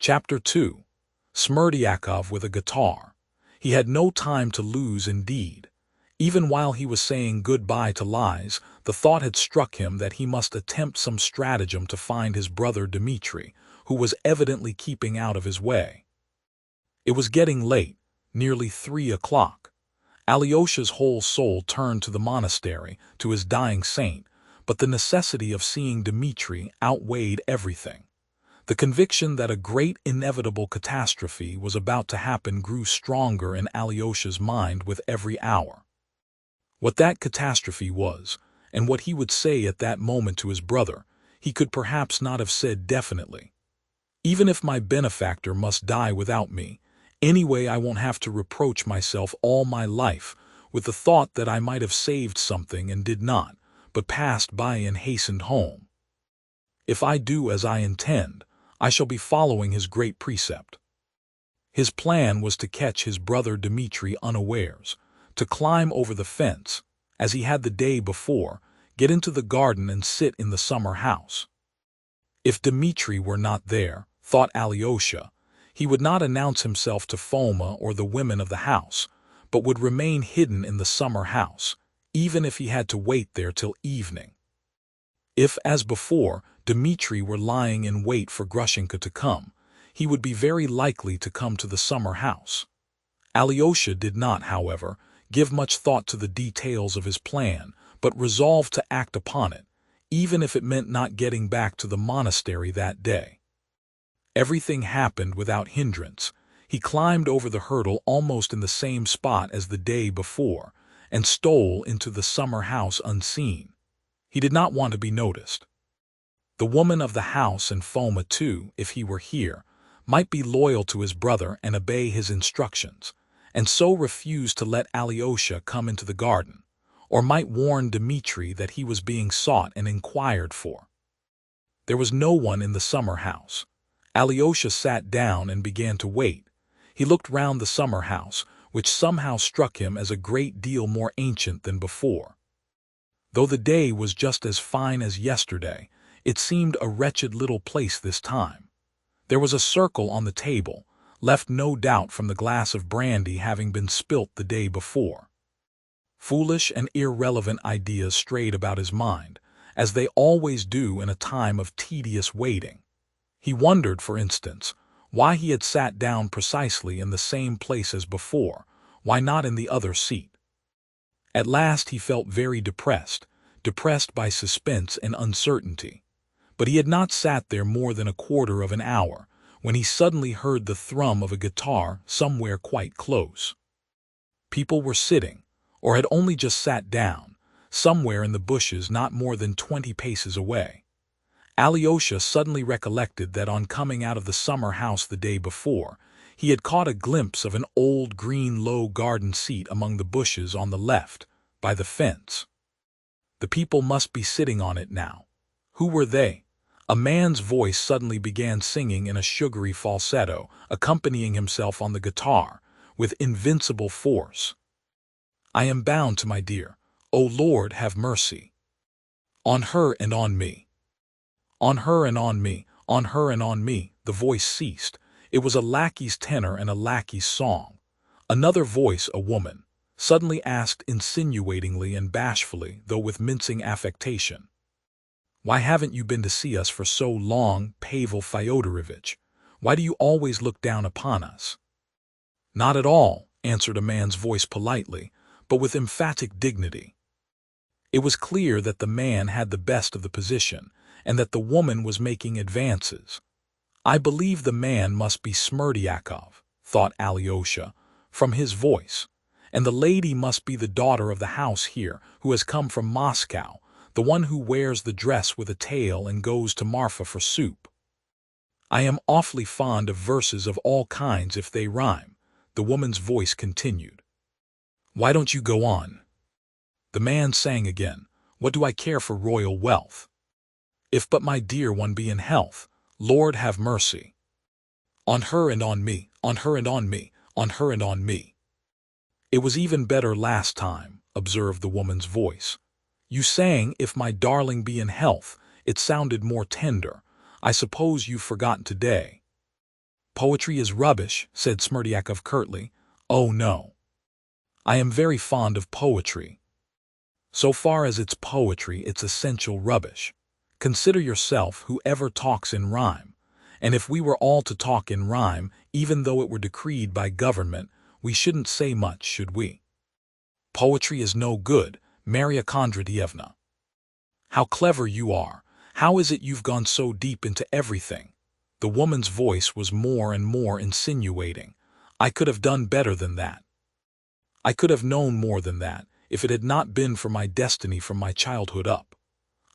Chapter 2. Smerdyakov with a guitar. He had no time to lose indeed. Even while he was saying goodbye to lies, the thought had struck him that he must attempt some stratagem to find his brother Dmitri, who was evidently keeping out of his way. It was getting late, nearly 3 o'clock. Alyosha's whole soul turned to the monastery, to his dying saint, but the necessity of seeing Dmitri outweighed everything. The conviction that a great inevitable catastrophe was about to happen grew stronger in Alyosha's mind with every hour. What that catastrophe was, and what he would say at that moment to his brother, he could perhaps not have said definitely. Even if my benefactor must die without me, anyway I won't have to reproach myself all my life with the thought that I might have saved something and did not, but passed by and hastened home. If I do as I intend, I shall be following his great precept. His plan was to catch his brother Dmitri unawares, to climb over the fence, as he had the day before, get into the garden and sit in the summer house. If Dmitri were not there, thought Alyosha, he would not announce himself to Foma or the women of the house, but would remain hidden in the summer house, even if he had to wait there till evening. If, as before, Dmitri were lying in wait for Grushenka to come, he would be very likely to come to the summer house. Alyosha did not, however, give much thought to the details of his plan, but resolved to act upon it, even if it meant not getting back to the monastery that day. Everything happened without hindrance. He climbed over the hurdle almost in the same spot as the day before, and stole into the summer house unseen. He did not want to be noticed. The woman of the house and Foma too, if he were here, might be loyal to his brother and obey his instructions, and so refuse to let Alyosha come into the garden, or might warn Dmitri that he was being sought and inquired for. There was no one in the summer house. Alyosha sat down and began to wait. He looked round the summer house, which somehow struck him as a great deal more ancient than before. Though the day was just as fine as yesterday, it seemed a wretched little place this time. There was a circle on the table, left no doubt from the glass of brandy having been spilt the day before. Foolish and irrelevant ideas strayed about his mind, as they always do in a time of tedious waiting. He wondered, for instance, why he had sat down precisely in the same place as before, why not in the other seat. At last he felt very depressed by suspense and uncertainty. But he had not sat there more than a quarter of an hour, when he suddenly heard the thrum of a guitar somewhere quite close. People were sitting, or had only just sat down, somewhere in the bushes not more than 20 paces away. Alyosha suddenly recollected that on coming out of the summer house the day before, he had caught a glimpse of an old green low garden seat among the bushes on the left, by the fence. The people must be sitting on it now. Who were they? A man's voice suddenly began singing in a sugary falsetto, accompanying himself on the guitar, with invincible force. I am bound to my dear. O Lord, have mercy. On her and on me. On her and on me, on her and on me. The voice ceased. It was a lackey's tenor and a lackey's song. Another voice, a woman, suddenly asked insinuatingly and bashfully, though with mincing affectation, "Why haven't you been to see us for so long, Pavel Fyodorovitch? Why do you always look down upon us?" "Not at all," answered a man's voice politely, but with emphatic dignity. It was clear that the man had the best of the position, and that the woman was making advances. I believe the man must be Smerdyakov, thought Alyosha, from his voice, and the lady must be the daughter of the house here, who has come from Moscow, the one who wears the dress with a tail and goes to Marfa for soup. I am awfully fond of verses of all kinds if they rhyme, the woman's voice continued. Why don't you go on? The man sang again, What do I care for royal wealth? If but my dear one be in health, Lord have mercy. On her and on me, on her and on me, on her and on me. It was even better last time, observed the woman's voice. You sang, if my darling be in health. It sounded more tender. I suppose you've forgotten today. Poetry is rubbish, said Smerdyakov curtly. Oh no. I am very fond of poetry. So far as it's poetry, it's essential rubbish. Consider yourself whoever talks in rhyme. And if we were all to talk in rhyme, even though it were decreed by government, we shouldn't say much, should we? Poetry is no good, Maria Kondratyevna. How clever you are. How is it you've gone so deep into everything? The woman's voice was more and more insinuating. I could have done better than that. I could have known more than that, if it had not been for my destiny from my childhood up.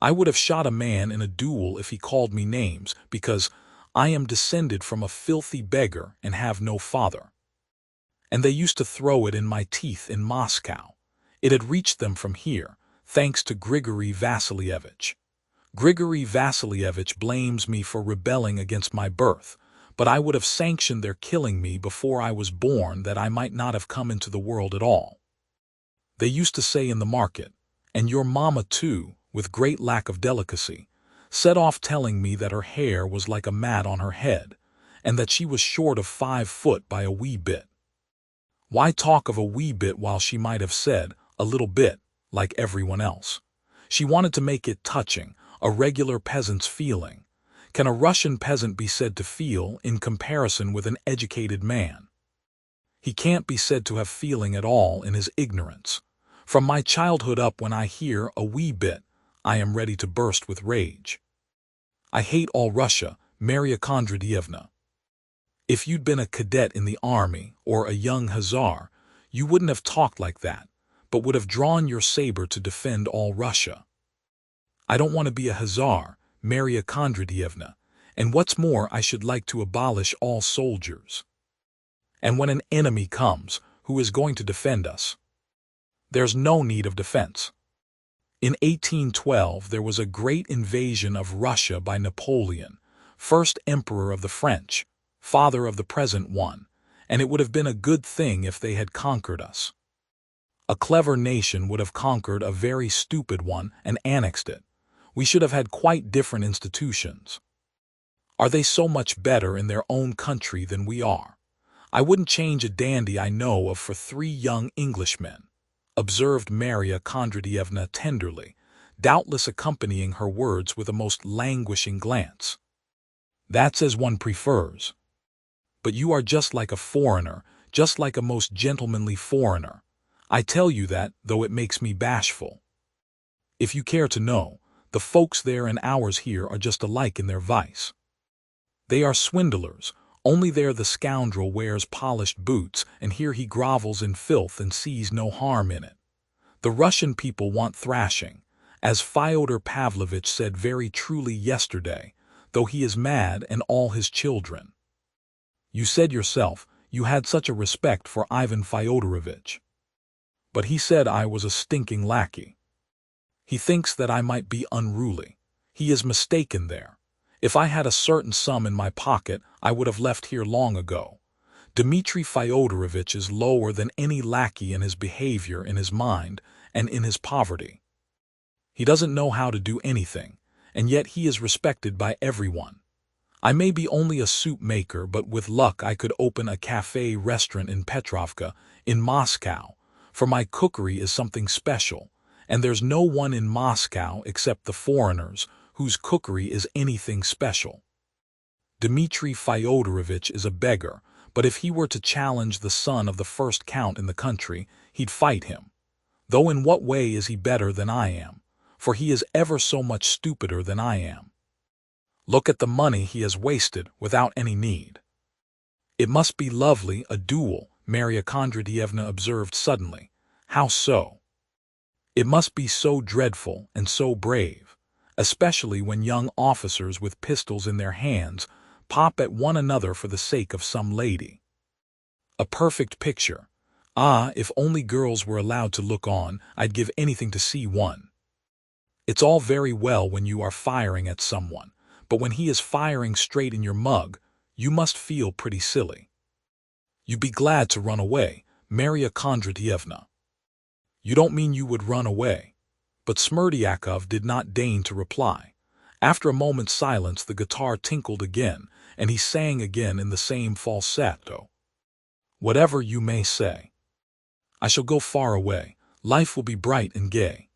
I would have shot a man in a duel if he called me names, because I am descended from a filthy beggar and have no father. And they used to throw it in my teeth in Moscow. It had reached them from here, thanks to Grigory Vassilievich. Grigory Vassilievich blames me for rebelling against my birth, but I would have sanctioned their killing me before I was born that I might not have come into the world at all. They used to say in the market, and your mamma too, with great lack of delicacy, set off telling me that her hair was like a mat on her head, and that she was short of 5 foot by a wee bit. Why talk of a wee bit while she might have said a little bit, like everyone else? She wanted to make it touching, a regular peasant's feeling. Can a Russian peasant be said to feel in comparison with an educated man? He can't be said to have feeling at all in his ignorance. From my childhood up, when I hear a wee bit, I am ready to burst with rage. I hate all Russia, Maria Kondratyevna. If you'd been a cadet in the army or a young hussar, you wouldn't have talked like that, but would have drawn your saber to defend all Russia. I don't want to be a hussar, Maria Kondratyevna, and what's more, I should like to abolish all soldiers. And when an enemy comes, who is going to defend us? There's no need of defense. In 1812 there was a great invasion of Russia by Napoleon, first emperor of the French, father of the present one, and it would have been a good thing if they had conquered us. A clever nation would have conquered a very stupid one and annexed it. We should have had quite different institutions. Are they so much better in their own country than we are? I wouldn't change a dandy I know of for 3 young Englishmen, observed Maria Kondratyevna tenderly, doubtless accompanying her words with a most languishing glance. That's as one prefers. But you are just like a foreigner, just like a most gentlemanly foreigner. I tell you that, though it makes me bashful. If you care to know, the folks there and ours here are just alike in their vice. They are swindlers, only there the scoundrel wears polished boots, and here he grovels in filth and sees no harm in it. The Russian people want thrashing, as Fyodor Pavlovitch said very truly yesterday, though he is mad and all his children. You said yourself you had such a respect for Ivan Fyodorovitch. But he said I was a stinking lackey. He thinks that I might be unruly. He is mistaken there. If I had a certain sum in my pocket, I would have left here long ago. Dmitri Fyodorovitch is lower than any lackey in his behavior, in his mind, and in his poverty. He doesn't know how to do anything, and yet he is respected by everyone. I may be only a soup maker, but with luck I could open a cafe restaurant in Petrovka, in Moscow, for my cookery is something special, and there's no one in Moscow except the foreigners whose cookery is anything special. Dmitri Fyodorovitch is a beggar, but if he were to challenge the son of the first count in the country, he'd fight him. Though in what way is he better than I am? For he is ever so much stupider than I am. Look at the money he has wasted without any need. It must be lovely, a duel, Maria Kondratyevna observed suddenly. How so? It must be so dreadful and so brave, especially when young officers with pistols in their hands pop at one another for the sake of some lady. A perfect picture. Ah, if only girls were allowed to look on, I'd give anything to see one. It's all very well when you are firing at someone, but when he is firing straight in your mug, you must feel pretty silly. You'd be glad to run away, Maria Kondratyevna. You don't mean you would run away? But Smerdyakov did not deign to reply. After a moment's silence the guitar tinkled again, and he sang again in the same falsetto. "Whatever you may say. I shall go far away. Life will be bright and gay.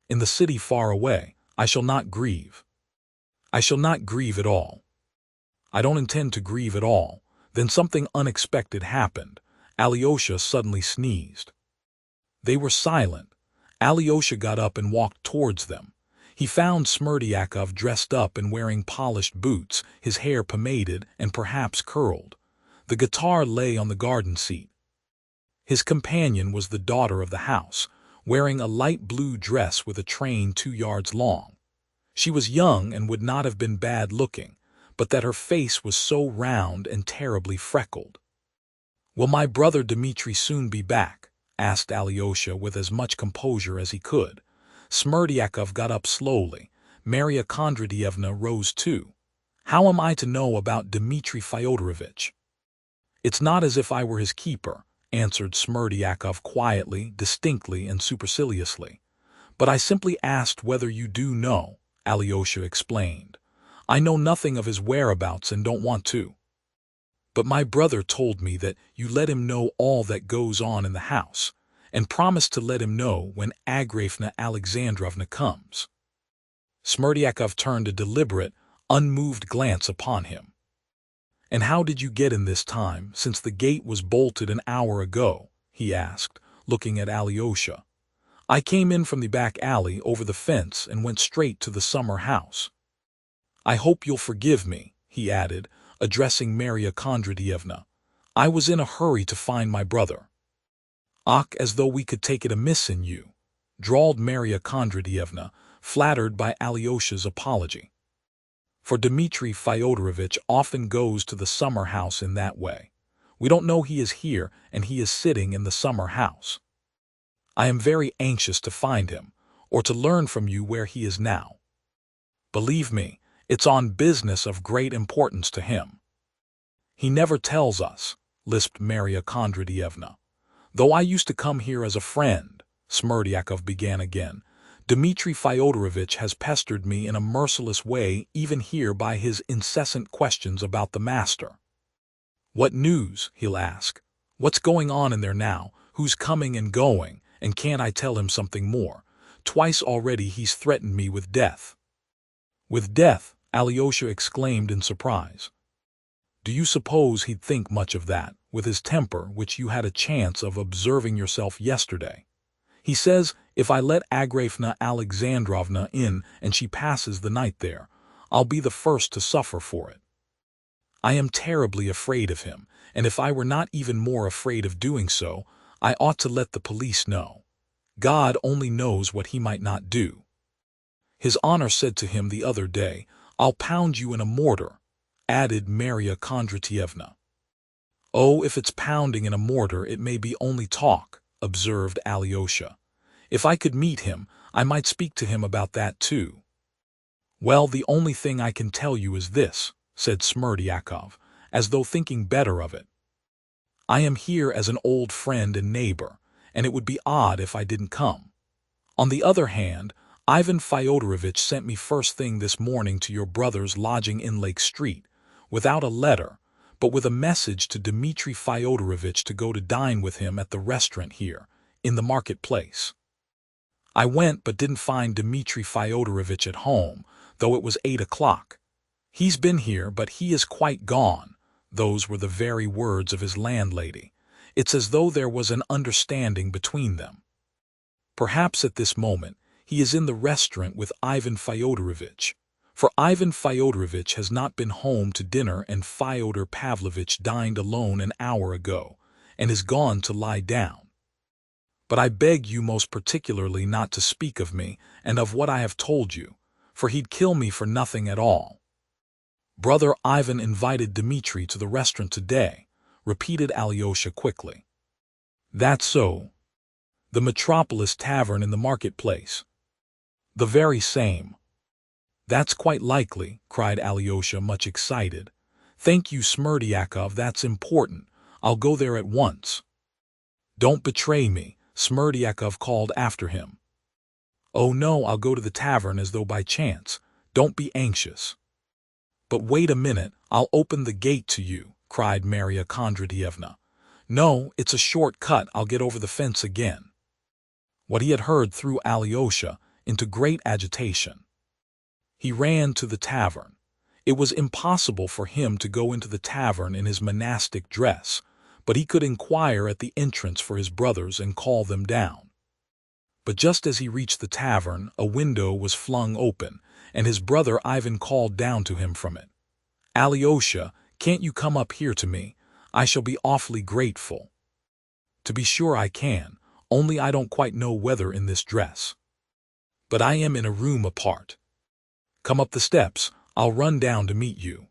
In the city far away, I shall not grieve. I shall not grieve at all. I don't intend to grieve at all." Then something unexpected happened. Alyosha suddenly sneezed. They were silent. Alyosha got up and walked towards them. He found Smerdyakov dressed up and wearing polished boots, his hair pomaded and perhaps curled. The guitar lay on the garden seat. His companion was the daughter of the house, wearing a light blue dress with a train 2 yards long. She was young and would not have been bad looking, but that her face was so round and terribly freckled. "Will my brother Dmitri soon be back?" asked Alyosha with as much composure as he could. Smerdyakov got up slowly. Marya Kondratyevna rose too. "How am I to know about Dmitri Fyodorovitch?" "It's not as if I were his keeper," answered Smerdyakov quietly, distinctly, and superciliously. "But I simply asked whether you do know," Alyosha explained. "I know nothing of his whereabouts and don't want to. But my brother told me that you let him know all that goes on in the house, and promised to let him know when Agrafena Alexandrovna comes." Smerdyakov turned a deliberate, unmoved glance upon him. "And how did you get in this time, since the gate was bolted an hour ago?" he asked, looking at Alyosha. "I came in from the back alley over the fence and went straight to the summer house. I hope you'll forgive me," he added, addressing Marya Kondratyevna. "I was in a hurry to find my brother." "Ach, as though we could take it amiss in you," drawled Marya Kondratyevna, flattered by Alyosha's apology. "For Dmitri Fyodorovitch often goes to the summer house in that way. We don't know he is here, and he is sitting in the summer house. I am very anxious to find him, or to learn from you where he is now. Believe me, it's on business of great importance to him." "He never tells us," lisped Marya Kondratyevna. "Though I used to come here as a friend," Smerdyakov began again, "Dmitri Fyodorovitch has pestered me in a merciless way even here by his incessant questions about the master. 'What news?' he'll ask. 'What's going on in there now? Who's coming and going? And can't I tell him something more? Twice already he's threatened me with death.'" "With death?" Alyosha exclaimed in surprise. "Do you suppose he'd think much of that, with his temper which you had a chance of observing yourself yesterday? He says, if I let Agrafena Alexandrovna in and she passes the night there, I'll be the first to suffer for it. I am terribly afraid of him, and if I were not even more afraid of doing so, I ought to let the police know. God only knows what he might not do. His honor said to him the other day, 'I'll pound you in a mortar,'" added Marya Kondratyevna. "Oh, if it's pounding in a mortar it may be only talk," observed Alyosha. "If I could meet him, I might speak to him about that too." "Well, the only thing I can tell you is this," said Smerdyakov, as though thinking better of it. "I am here as an old friend and neighbor, and it would be odd if I didn't come. On the other hand, Ivan Fyodorovitch sent me first thing this morning to your brother's lodging in Lake Street, without a letter, but with a message to Dmitri Fyodorovitch to go to dine with him at the restaurant here, in the marketplace. I went but didn't find Dmitri Fyodorovitch at home, though it was 8 o'clock. He's been here, but he is quite gone. Those were the very words of his landlady. It's as though there was an understanding between them. Perhaps at this moment he is in the restaurant with Ivan Fyodorovitch, for Ivan Fyodorovitch has not been home to dinner and Fyodor Pavlovitch dined alone an hour ago, and is gone to lie down. But I beg you most particularly not to speak of me and of what I have told you, for he'd kill me for nothing at all. Brother Ivan invited Dmitri to the restaurant today," repeated Alyosha quickly. "That's so. The Metropolis Tavern in the marketplace." "The very same." "That's quite likely," cried Alyosha, much excited. "Thank you, Smerdyakov, that's important. I'll go there at once." "Don't betray me," Smerdyakov called after him. "Oh no, I'll go to the tavern as though by chance. Don't be anxious." "But wait a minute, I'll open the gate to you," cried Marya Kondratyevna. "No, it's a short cut, I'll get over the fence again." What he had heard threw Alyosha into great agitation. He ran to the tavern. It was impossible for him to go into the tavern in his monastic dress, but he could inquire at the entrance for his brothers and call them down. But just as he reached the tavern, a window was flung open, and his brother Ivan called down to him from it, "Alyosha, can't you come up here to me? I shall be awfully grateful." "To be sure I can, only I don't quite know whether in this dress. But I am in a room apart. Come up the steps, I'll run down to meet you."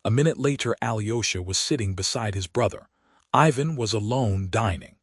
A minute later Alyosha was sitting beside his brother. Ivan was alone dining.